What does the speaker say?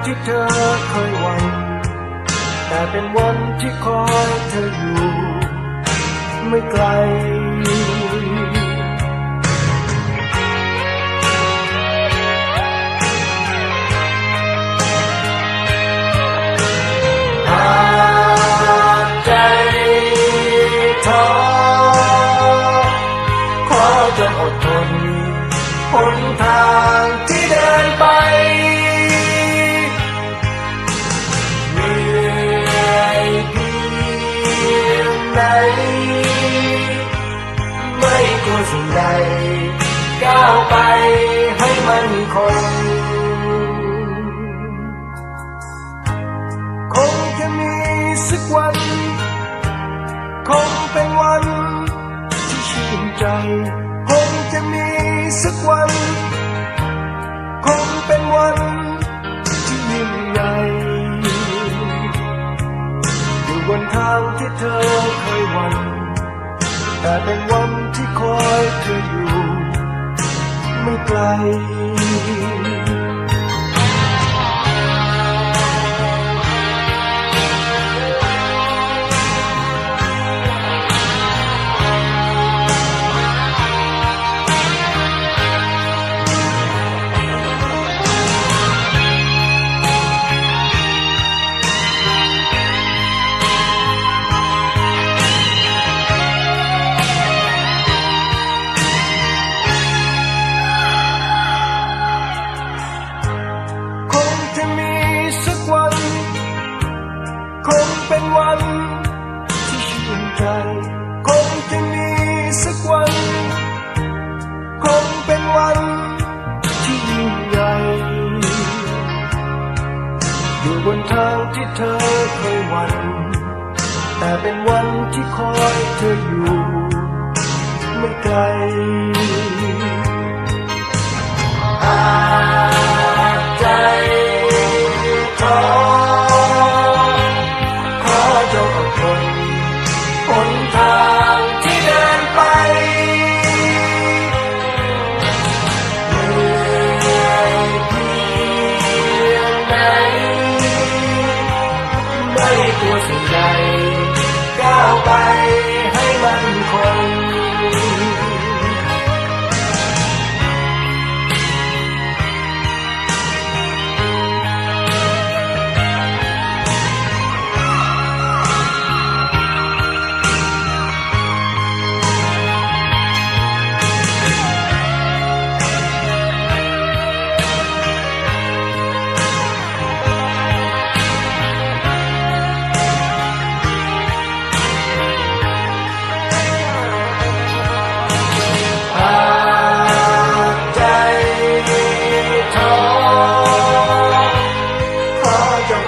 ที่เธอเคยหวังแต่เป็นวันที่คอยเธออยู่ไม่ไกลหากใจท้อขอจงอดทนหนทางที่เดินไปเหนื่อยเพียงไหนไม่กลัวสิ่งใดก้าวไปให้มันคงจะมีสักวันคงเป็นวันที่ชื่นใจคงจะมีสักวันคงเป็นวันที่ยิ่งใหญ่อยู่บนทางที่เธอเคยหวังแต่เป็นวันที่คอยเธออยู่ไม่ไกลคงเป็นวันที่ชื่นใจคงจะมีสักวันคงเป็นวันที่ยิ่งใหญ่อยู่บนทางที่เธอเคยหวังแต่เป็นวันที่คอยเธออยู่ไม่ไกลหากใจท้อหนทางที่เดินไปเหนื่อยเพียงไหนไม่กลัวสิ่งใดก้าวไปให้มันคงจง